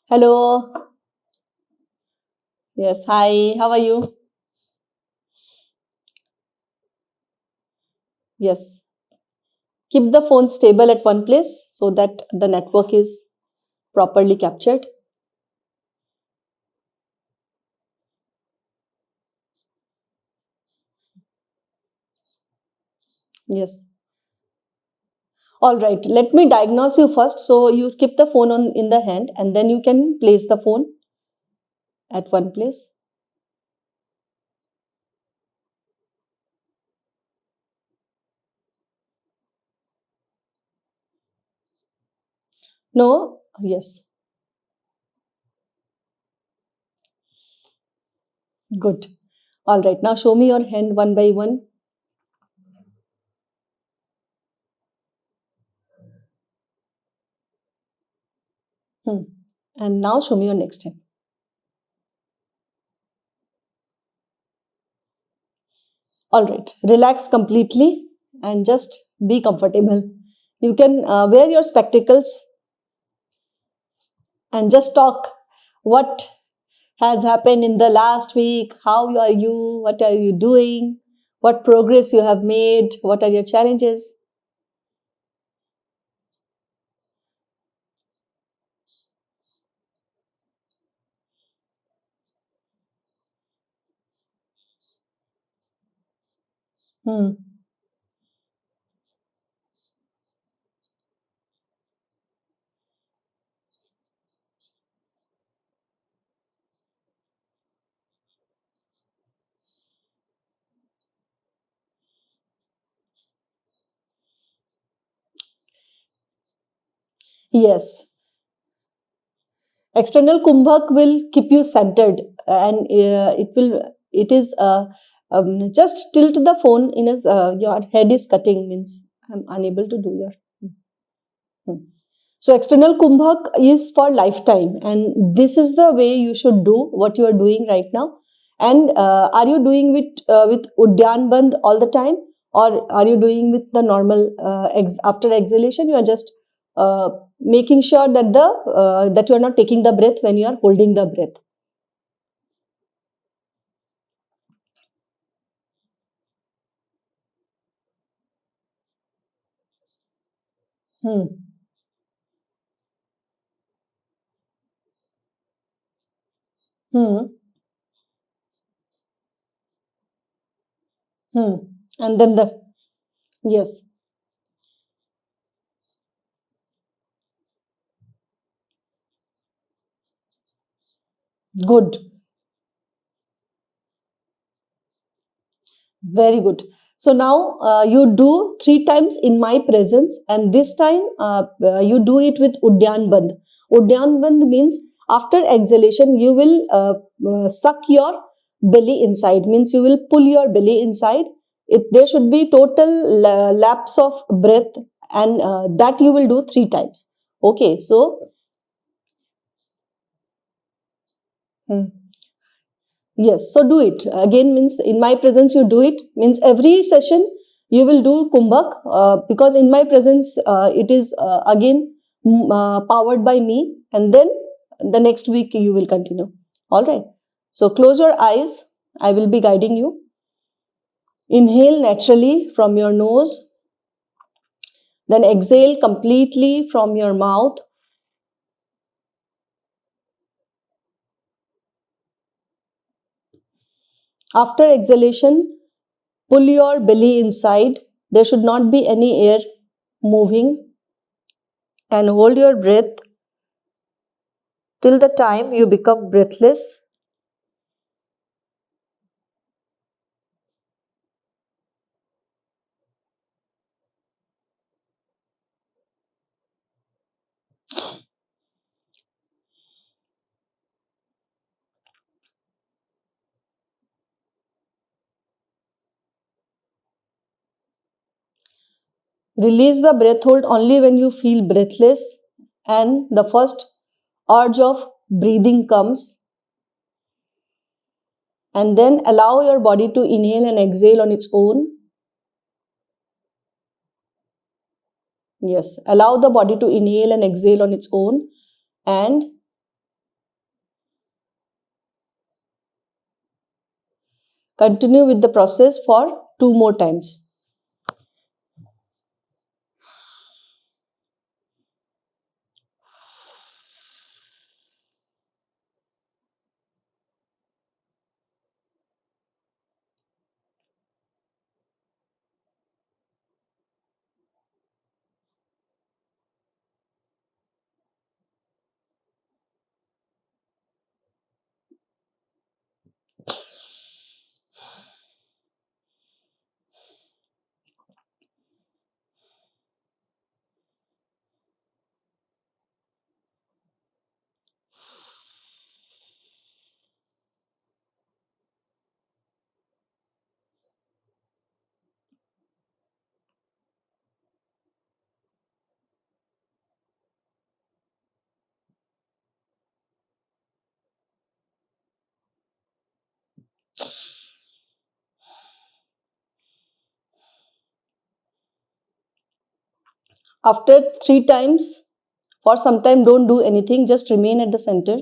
Hello. Yes, hi. How are you? Yes. Keep the phone stable at one place so that the network is properly captured. Yes. All right. Let me diagnose you first. So you keep the phone on in the hand and then you can place the phone at one place. No. Yes. Good. All right. Now show me your hand one by one. Hmm. And now show me your next hand. All right. Relax completely and just be comfortable. You can wear your spectacles and just talk what has happened in the last week. How are you? What are you doing? What progress you have made? What are your challenges? Hmm. Yes, external kumbhak will keep you centered, and it is just tilt the phone in a your head is cutting means I'm unable to do your. Hmm. So external kumbhak is for lifetime, and this is the way you should do what you are doing right now. And are you doing with Udyan Bandh all the time, or are you doing with the normal after exhalation? You are just making sure that that you are not taking the breath when you are holding the breath. Hmm. Hmm. Hmm. And then the yes, good. Very good. So now you do three times in my presence, and this time you do it with Udyan Bandh. Udyan Bandh means after exhalation, you will suck your belly inside, means you will pull your belly inside. There should be total lapse of breath, and that you will do three times. Okay, so hmm. Yes, so do it. Again means in my presence you do it. Means every session you will do kumbhak because in my presence it is again powered by me, and then the next week you will continue. All right. So close your eyes. I will be guiding you. Inhale naturally from your nose, then exhale completely from your mouth. After exhalation, pull your belly inside. There should not be any air moving, and hold your breath till the time you become breathless. Release the breath hold only when you feel breathless and the first urge of breathing comes, and then allow your body to inhale and exhale on its own. Yes, allow the body to inhale and exhale on its own, and Continue with the process for 2 more times. After 3 times, for some time, don't do anything, just remain at the center.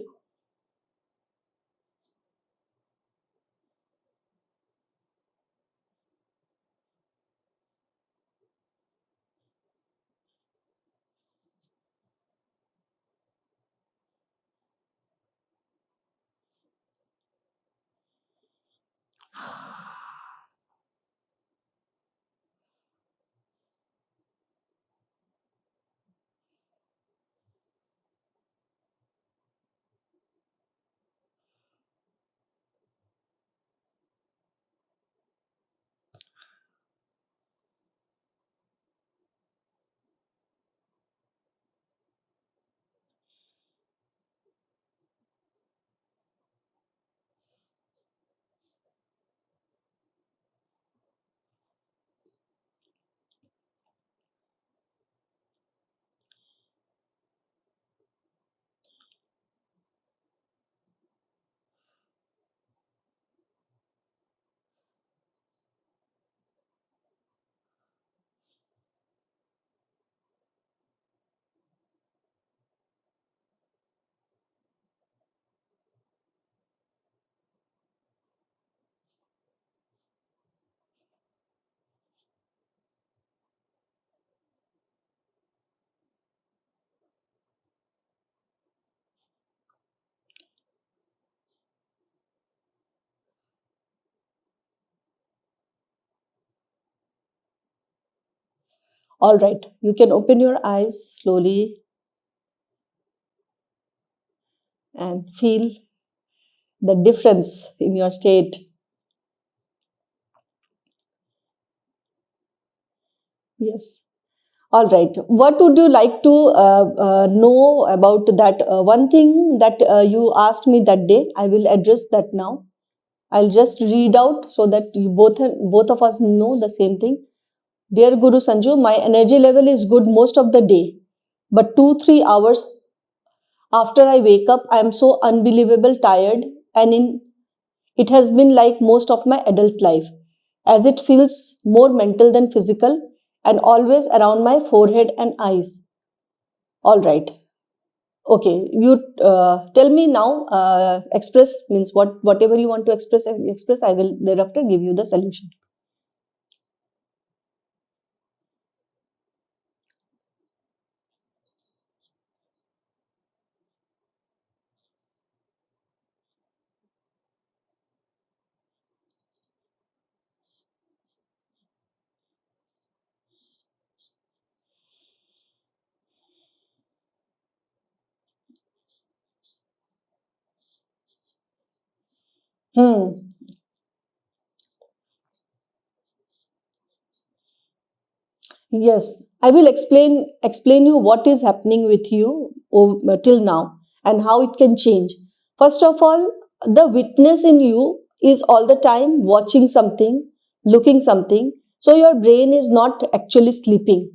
All right, you can open your eyes slowly and feel the difference in your state. Yes. All right. What would you like to know about that one thing that you asked me that day? I will address that now. I'll just read out so that you both of us know the same thing. Dear Guru Sanju, my energy level is good most of the day, but 2-3 hours after I wake up, I am so unbelievable tired, and it has been like most of my adult life, as it feels more mental than physical and always around my forehead and eyes. All right. Okay. You tell me now. Express means whatever you want to express. Express. I will thereafter give you the solution. Hmm. Yes, I will explain you what is happening with you till now and how it can change. First of all, the witness in you is all the time watching something, looking something. So your brain is not actually sleeping.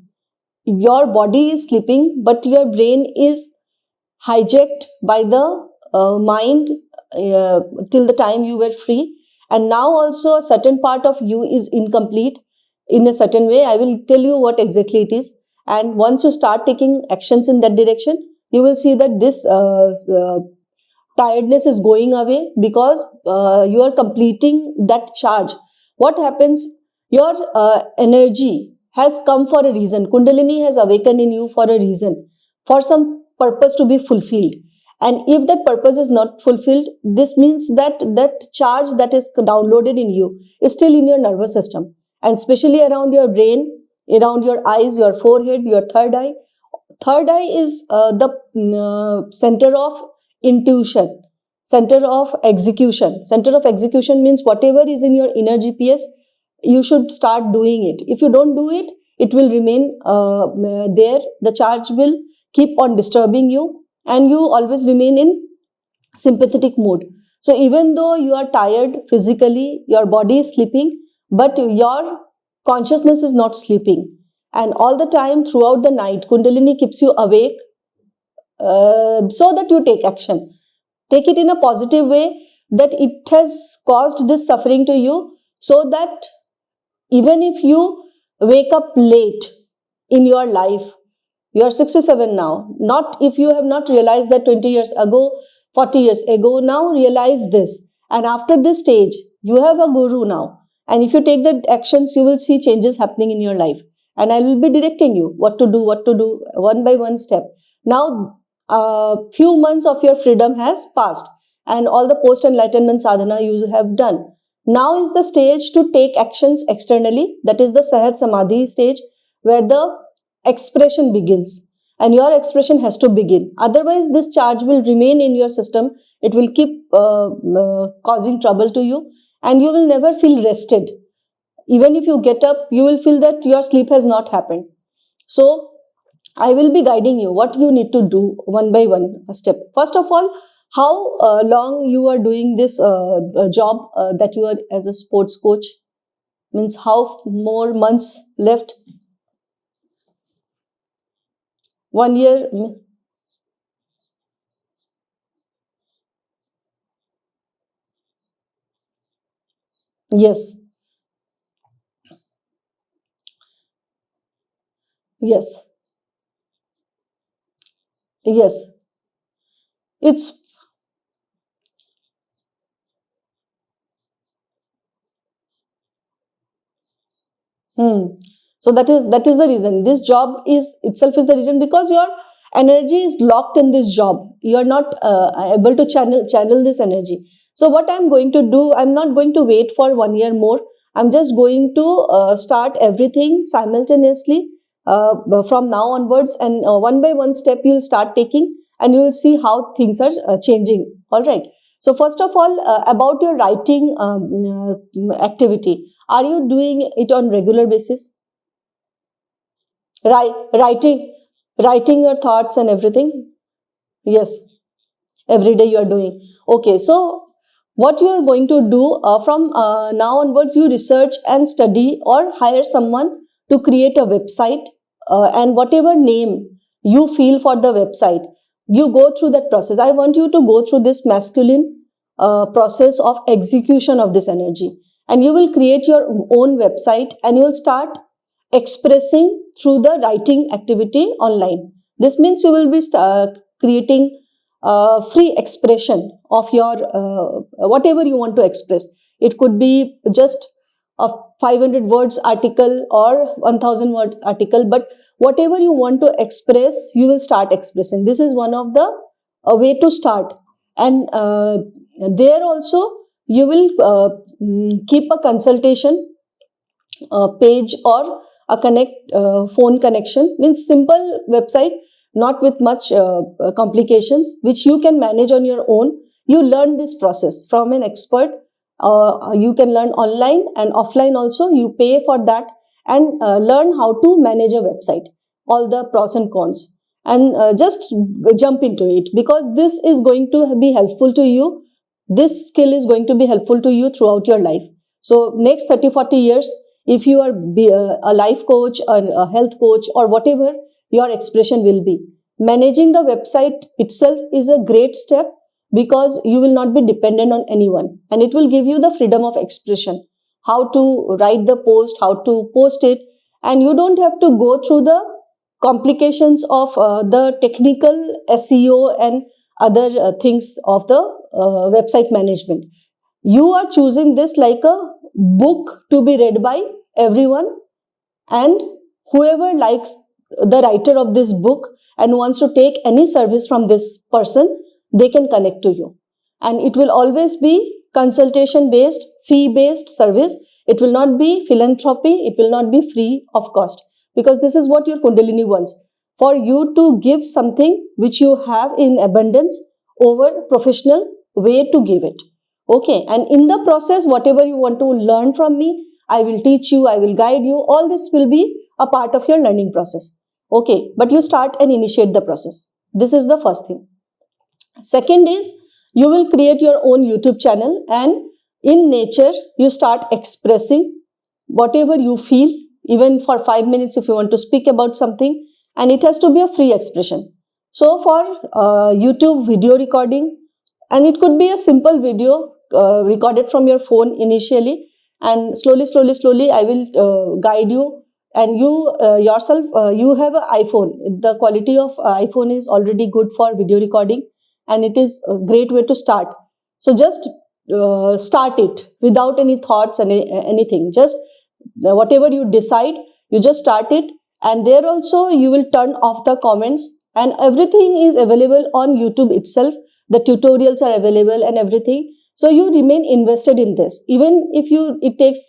Your body is sleeping, but your brain is hijacked by the mind uh, till the time you were free. And now also a certain part of you is incomplete in a certain way. I will tell you what exactly it is. And once you start taking actions in that direction, you will see that this tiredness is going away because you are completing that charge. What happens? Your energy has come for a reason. Kundalini has awakened in you for a reason, for some purpose to be fulfilled. And if that purpose is not fulfilled, this means that that charge that is downloaded in you is still in your nervous system, and especially around your brain, around your eyes, your forehead, your third eye. Third eye is the center of intuition, center of execution. Center of execution means whatever is in your inner GPS, you should start doing it. If you don't do it, it will remain there. The charge will keep on disturbing you, and you always remain in sympathetic mode. So even though you are tired physically, your body is sleeping, but your consciousness is not sleeping. And all the time throughout the night, Kundalini keeps you awake, so that you take action. Take it in a positive way, that it has caused this suffering to you, so that even if you wake up late in your life, you are 67 now, not if you have not realized that 20 years ago, 40 years ago, now realize this. And after this stage, you have a guru now. And if you take the actions, you will see changes happening in your life. And I will be directing you what to do, one by one step. Now, a few months of your freedom has passed, and all the post-enlightenment sadhana you have done. Now is the stage to take actions externally. That is the Sahaj Samadhi stage, where the expression begins, and your expression has to begin. Otherwise, this charge will remain in your system. It will keep causing trouble to you, and you will never feel rested. Even if you get up, you will feel that your sleep has not happened. So I will be guiding you what you need to do one by one step. First of all, how long you are doing this job that you are as a sports coach? Means how more months left? 1 year? Yes, yes, yes. It's Hmm. So that is the reason. This job is itself is the reason, because your energy is locked in this job. You are not able to channel this energy. So what I'm going to do, I'm not going to wait for 1 year more. I'm just going to start everything simultaneously from now onwards, and one by one step you'll start taking, and you will see how things are changing. All right. So first of all, about your writing activity, are you doing it on regular basis? Writing, writing your thoughts and everything? Yes, every day you are doing. Okay, so what you are going to do from now onwards, you research and study, or hire someone to create a website, and whatever name you feel for the website, you go through that process. I want you to go through this masculine process of execution of this energy, and you will create your own website, and you will start expressing through the writing activity online. This means you will be creating free expression of your whatever you want to express. It could be just a 500 words article or 1000 words article, but whatever you want to express, you will start expressing. This is one of the way to start. And there also you will keep a consultation page, or a phone connection. Means simple website, not with much complications, which you can manage on your own. You learn this process from an expert. You can learn online and offline also. You pay for that, and learn how to manage a website, all the pros and cons, and just jump into it, because this is going to be helpful to you. This skill is going to be helpful to you throughout your life. So next 30-40 years, if you are a life coach or a health coach or whatever your expression will be, managing the website itself is a great step, because you will not be dependent on anyone, and it will give you the freedom of expression, how to write the post, how to post it, and you don't have to go through the complications of the technical SEO and other things of the website management. You are choosing this like a book to be read by everyone, and whoever likes the writer of this book and wants to take any service from this person, they can connect to you. And it will always be consultation based, fee based service. It will not be philanthropy, it will not be free of cost, because this is what your Kundalini wants, for you to give something which you have in abundance over professional way to give it. Okay, and in the process, whatever you want to learn from me, I will teach you, I will guide you. All this will be a part of your learning process. Okay, but you start and initiate the process. This is the first thing. Second is, you will create your own YouTube channel, and in nature, you start expressing whatever you feel, even for 5 minutes if you want to speak about something, and it has to be a free expression. So for YouTube video recording, and it could be a simple video recorded from your phone initially, and slowly I will guide you. And you yourself, you have an iPhone. The quality of iPhone is already good for video recording, and it is a great way to start. So just start it without any thoughts and anything. Just whatever you decide, you just start it. And there also you will turn off the comments, and everything is available on YouTube itself. The tutorials are available and everything. So you remain invested in this. Even if it takes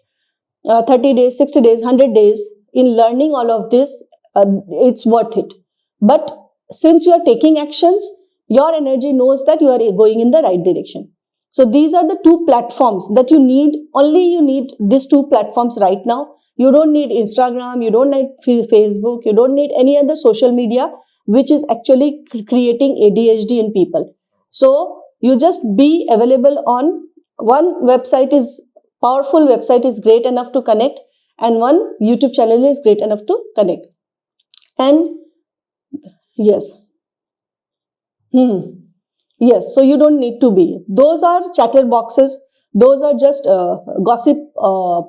30 days, 60 days, 100 days in learning all of this, it's worth it. But since you are taking actions, your energy knows that you are going in the right direction. So these are the two platforms that you need. Only you need these two platforms right now. You don't need Instagram, you don't need Facebook, you don't need any other social media which is actually creating ADHD in people. So you just be available on one website. Is powerful website is great enough to connect, and one YouTube channel is great enough to connect. And yes. Yes, so you don't need to be. Those are chatter boxes. Those are just gossip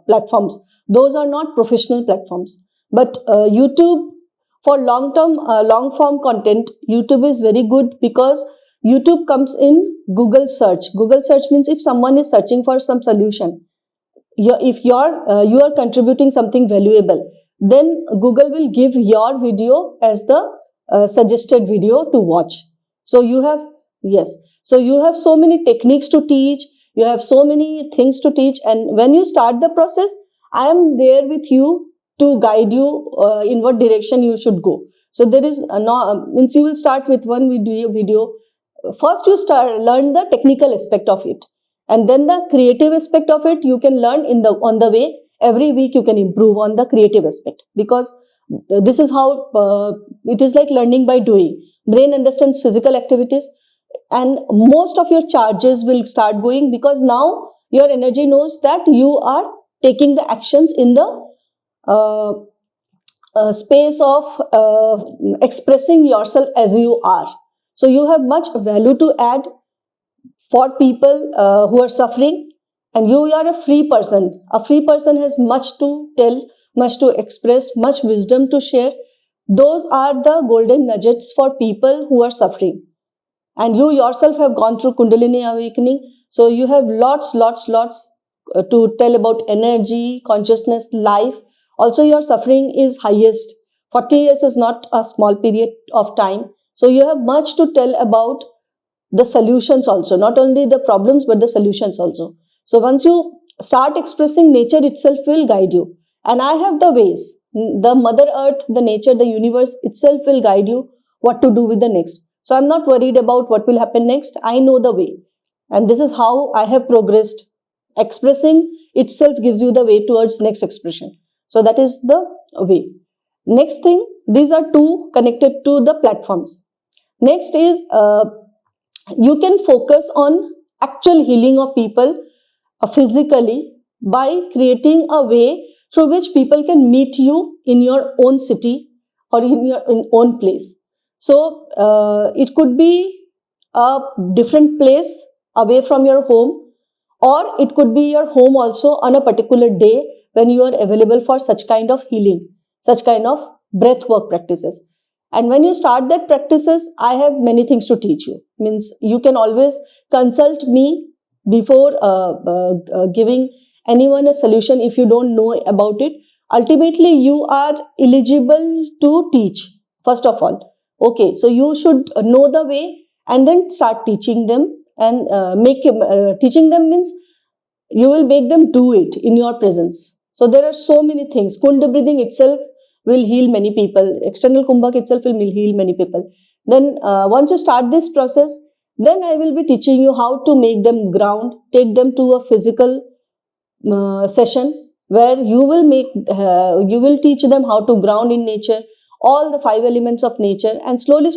platforms. Those are not professional platforms. But YouTube, for long-term, long-form content, YouTube is very good, because YouTube comes in Google search. Google search means if someone is searching for some solution, if you are contributing something valuable, then Google will give your video as the suggested video to watch. So you have, yes, so you have so many techniques to teach, you have so many things to teach, and when you start the process, I am there with you to guide you in what direction you should go. So there is means you will start with one video. First you learn the technical aspect of it, and then the creative aspect of it you can learn on the way. Every week you can improve on the creative aspect, because this is how it is like learning by doing. Brain understands physical activities, and most of your charges will start going, because now your energy knows that you are taking the actions in the space of expressing yourself as you are. So you have much value to add for people who are suffering, and you are a free person. A free person has much to tell, much to express, much wisdom to share. Those are the golden nuggets for people who are suffering. And you yourself have gone through Kundalini awakening, so you have lots to tell about energy, consciousness, life. Also, your suffering is highest. 40 years is not a small period of time. So you have much to tell about the solutions also, not only the problems but the solutions also. So once you start expressing, nature itself will guide you. And I have the ways. The Mother Earth, the nature, the universe itself will guide you what to do with the next. So I'm not worried about what will happen next. I know the way. And this is how I have progressed. Expressing itself gives you the way towards next expression. So that is the way. Next thing, these are two connected to the platforms. Next is you can focus on actual healing of people physically by creating a way through which people can meet you in your own city or in your own place. So it could be a different place away from your home, or it could be your home also on a particular day when you are available for such kind of healing, such kind of breath work practices. And when you start that practices, I have many things to teach you. Means you can always consult me before giving anyone a solution if you don't know about it. Ultimately, you are eligible to teach, first of all. Okay, so you should know the way and then start teaching them, and teaching them means you will make them do it in your presence. So there are so many things. Kunda breathing itself will heal many people. External kumbhak itself will heal many people. Then once you start this process, then I will be teaching you how to make them ground, take them to a physical session where you will teach them how to ground in nature, all the 5 elements of nature, and slowly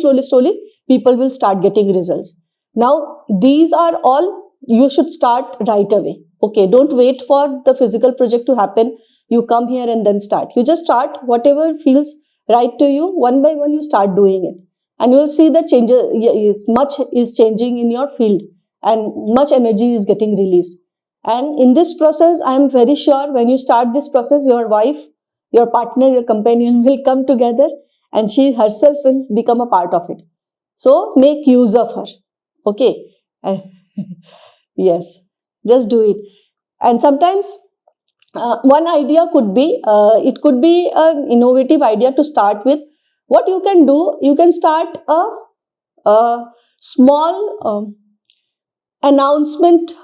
people will start getting results. Now these are all you should start right away. Okay, don't wait for the physical project to happen. You come here and then start. You just start whatever feels right to you. One by one you start doing it, and you will see that much is changing in your field and much energy is getting released. And in this process, I am very sure when you start this process, your wife, your partner, your companion will come together and she herself will become a part of it. So make use of her. Okay. Yes, just do it. And sometimes one idea could be, it could be an innovative idea to start with. What you can do, you can start a small announcement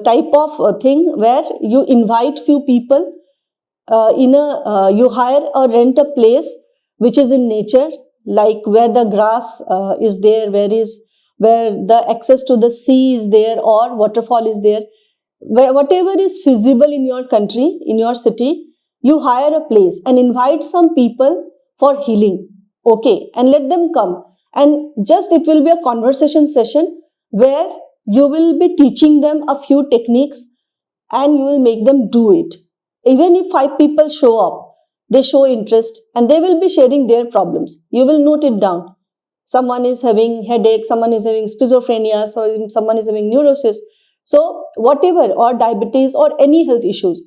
type of thing where you invite few people you hire or rent a place which is in nature, like where the grass is there, where the access to the sea is there or waterfall is there, where whatever is feasible in your country, in your city, you hire a place and invite some people for healing. Okay, and let them come, and just it will be a conversation session where you will be teaching them a few techniques and you will make them do it. Even if 5 people show up, they show interest and they will be sharing their problems. You will note it down. Someone is having headache, someone is having schizophrenia, someone is having neurosis. So whatever, or diabetes or any health issues,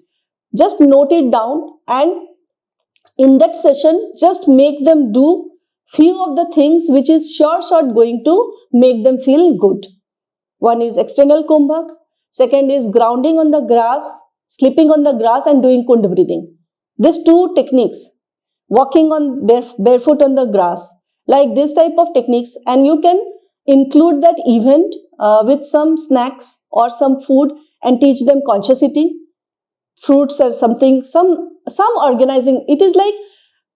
just note it down, and in that session, just make them do few of the things which is sure going to make them feel good. One is external kumbhak, second is grounding on the grass, sleeping on the grass and doing kund breathing. These 2 techniques, walking on barefoot on the grass, like this type of techniques, and you can include that event with some snacks or some food and teach them conscious eating, fruits or something, some organizing. It is like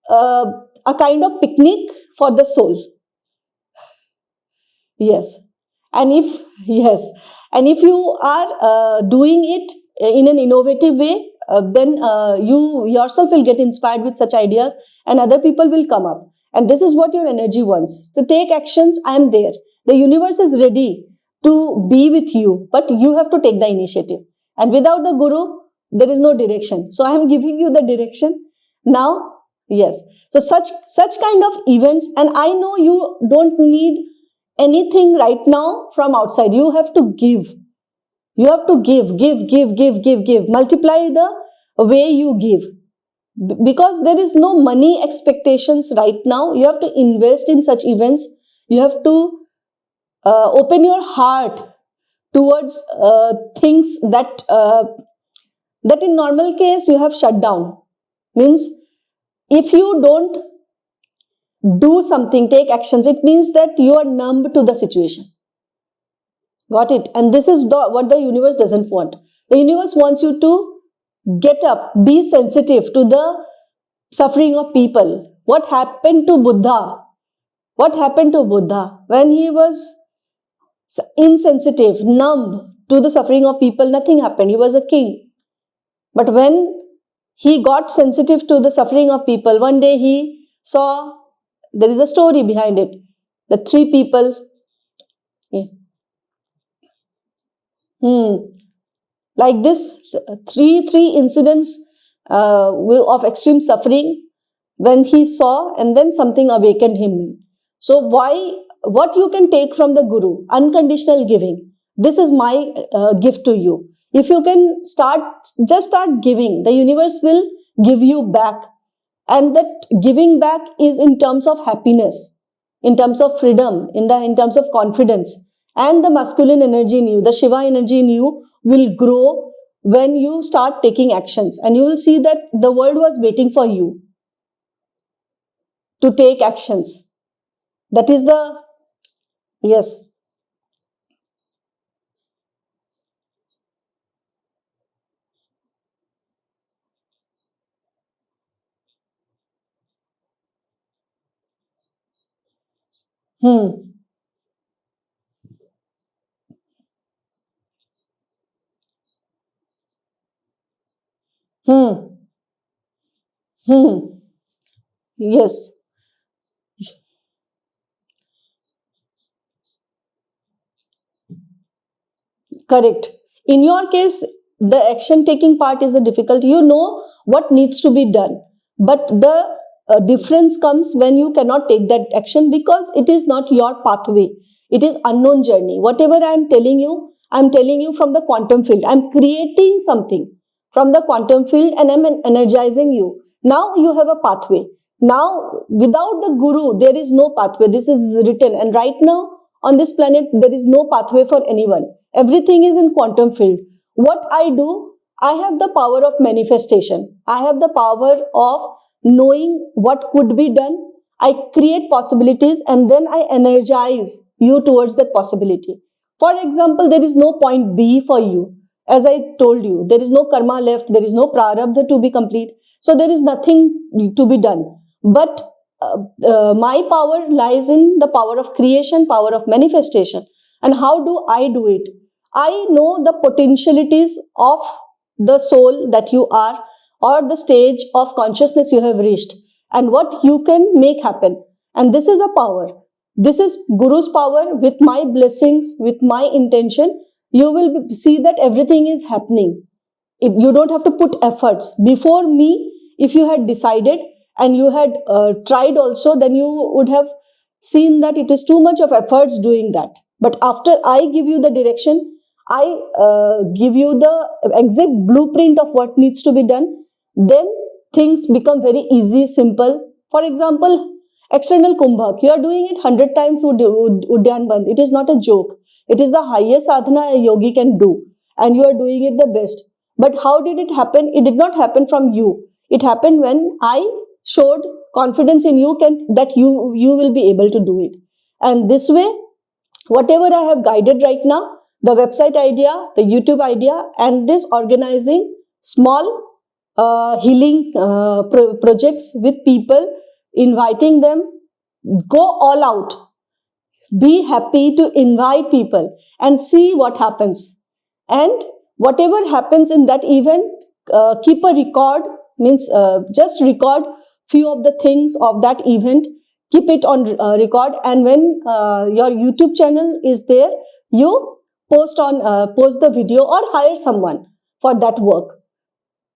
a kind of picnic for the soul. Yes. And if you are doing it in an innovative way, then you yourself will get inspired with such ideas and other people will come up. And this is what your energy wants. To take actions, I am there. The universe is ready to be with you, but you have to take the initiative. And without the guru, there is no direction. So I am giving you the direction now. Yes. So such kind of events, and I know you don't need anything right now from outside. You have to give. You have to give. Multiply the way you give. Because there is no money expectations right now. You have to invest in such events. You have to open your heart towards things that in normal case you have shut down. Means if you don't do something, take actions, it means that you are numb to the situation. Got it? And this is what the universe doesn't want. The universe wants you to get up, be sensitive to the suffering of people. What happened to Buddha? What happened to Buddha? When he was insensitive, numb to the suffering of people, nothing happened. He was a king. But when he got sensitive to the suffering of people, one day he saw, there is a story behind it. The 3 people, like this, three incidents of extreme suffering when he saw, and then something awakened him. So what you can take from the Guru? Unconditional giving. This is my gift to you. If you can just start giving, the universe will give you back. and that giving back is in terms of happiness, in terms of freedom, in terms of confidence. And the masculine energy in you, the Shiva energy in you will grow when you start taking actions, and you will see that the world was waiting for you to take actions. That is the, yes. Hmm. Hmm. Hmm. Yes. Correct. In your case, the action taking part is the difficult. You know what needs to be done, but the difference comes when you cannot take that action because it is not your pathway. It is unknown journey. Whatever I am telling you from the quantum field. I am creating something from the quantum field and I am energizing you. Now you have a pathway. Now, without the guru, there is no pathway. This is written, and right now on this planet, there is no pathway for anyone. Everything is in quantum field. What I do, I have the power of manifestation. I have the power of knowing what could be done. I create possibilities and then I energize you towards that possibility. For example, there is no point B for you. As I told you, there is no karma left, there is no prarabdha to be complete. So there is nothing to be done. But my power lies in the power of creation, power of manifestation. And how do I do it? I know the potentialities of the soul that you are, or the stage of consciousness you have reached, and what you can make happen. And this is a power. This is Guru's power. With my blessings, with my intention, you will see that everything is happening. You don't have to put efforts. Before me, if you had decided and you had tried also, then you would have seen that it is too much of efforts doing that. But after I give you the direction, I give you the exact blueprint of what needs to be done, then things become very easy, simple. For example, external kumbhak, you are doing it 100 times Udyan Bandh. It is not a joke. It is the highest sadhana a yogi can do, and you are doing it the best. But how did it happen? It did not happen from you. It happened when I showed confidence in you that you will be able to do it. And this way, whatever I have guided right now, the website idea, the YouTube idea, and this organizing small healing projects with people, inviting them, go all out. Be happy to invite people and see what happens. And whatever happens in that event, keep a record, means just record few of the things of that event, keep it on record, and when your YouTube channel is there, you post the video or hire someone for that work.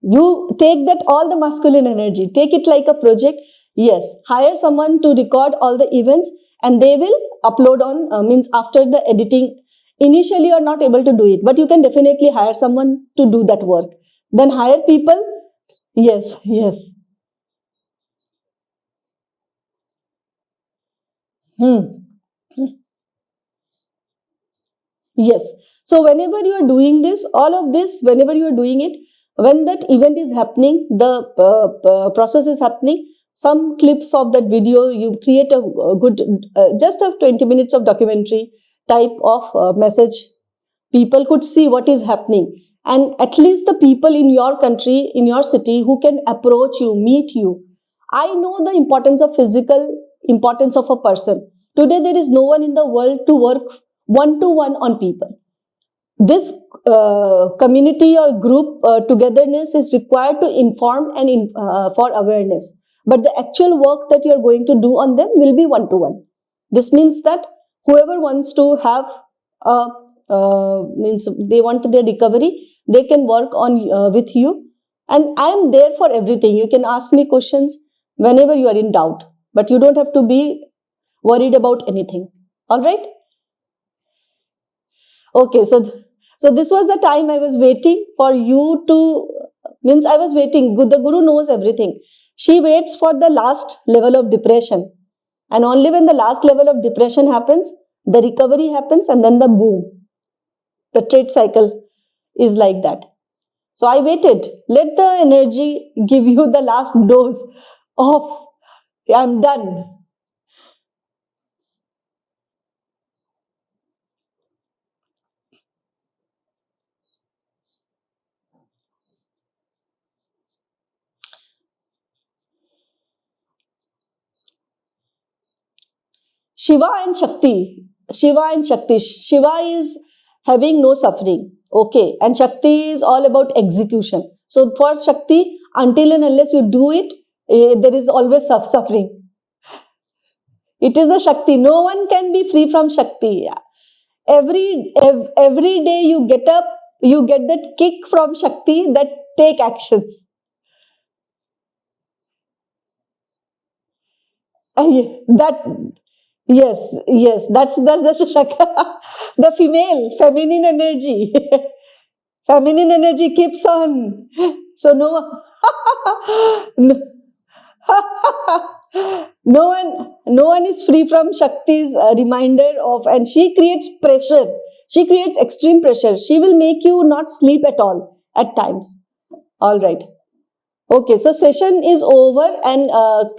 You take that all the masculine energy, take it like a project. Yes, hire someone to record all the events and they will upload on, means after the editing. Initially you are not able to do it, but you can definitely hire someone to do that work. Then hire people. Yes, yes. Hmm. Yes. So whenever you are doing this, all of this, whenever you are doing it, when that event is happening, the process is happening, some clips of that video, you create a good, just a 20 minutes of documentary type of message. People could see what is happening. And at least the people in your country, in your city, who can approach you, meet you. I know the importance of physical importance of a person. Today, there is no one in the world to work one to one on people. This community or group togetherness is required to inform and for awareness. But the actual work that you are going to do on them will be one to one. This means that whoever wants to have a means they want their recovery, they can work on with you. And I am there for everything. You can ask me questions whenever you are in doubt, but you don't have to be worried about anything. All right. Okay, so this was the time I was waiting for you to, means I was waiting. The Guru knows everything. She waits for the last level of depression. And only when the last level of depression happens, the recovery happens, and then the boom. The trade cycle is like that. So I waited. Let the energy give you the last dose of, I'm done. Shiva and Shakti. Shiva and Shakti. Shiva is having no suffering. Okay. And Shakti is all about execution. So for Shakti, until and unless you do it, there is always suffering. It is the Shakti. No one can be free from Shakti. Every day you get up, you get that kick from Shakti that take actions. That yes, that's the Shakti. The feminine energy. Feminine energy keeps on. So no, no one is free from Shakti's reminder of, and she creates pressure. She creates extreme pressure. She will make you not sleep at all at times. All right. Okay, so session is over, and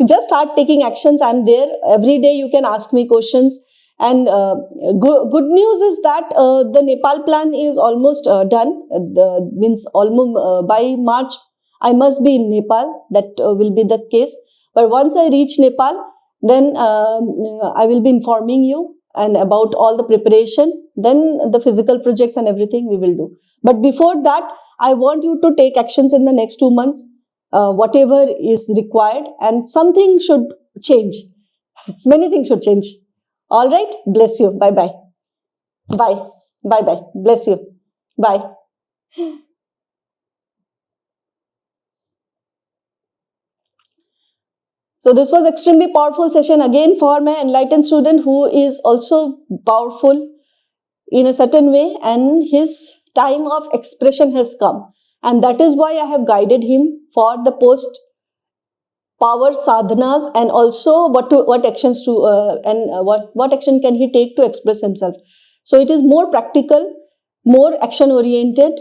just start taking actions. I'm there every day. You can ask me questions. And good news is that the Nepal plan is almost done. Means almost by March, I must be in Nepal. That will be the case. But once I reach Nepal, then I will be informing you and about all the preparation. Then the physical projects and everything we will do. But before that, I want you to take actions in the next 2 months. Whatever is required, and something should change. Many things should change. All right. Bless you. Bye bye. Bye. Bye bye. Bless you. Bye. So this was extremely powerful session again for my enlightened student who is also powerful in a certain way, and his time of expression has come. And that is why I have guided him for the post power sadhanas, and also what actions to what action can he take to express himself. So it is more practical, more action oriented.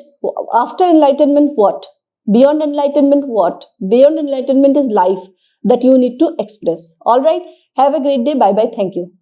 After enlightenment, what? Beyond enlightenment, what? Beyond enlightenment is life that you need to express. All right. Have a great day. Bye bye. Thank you.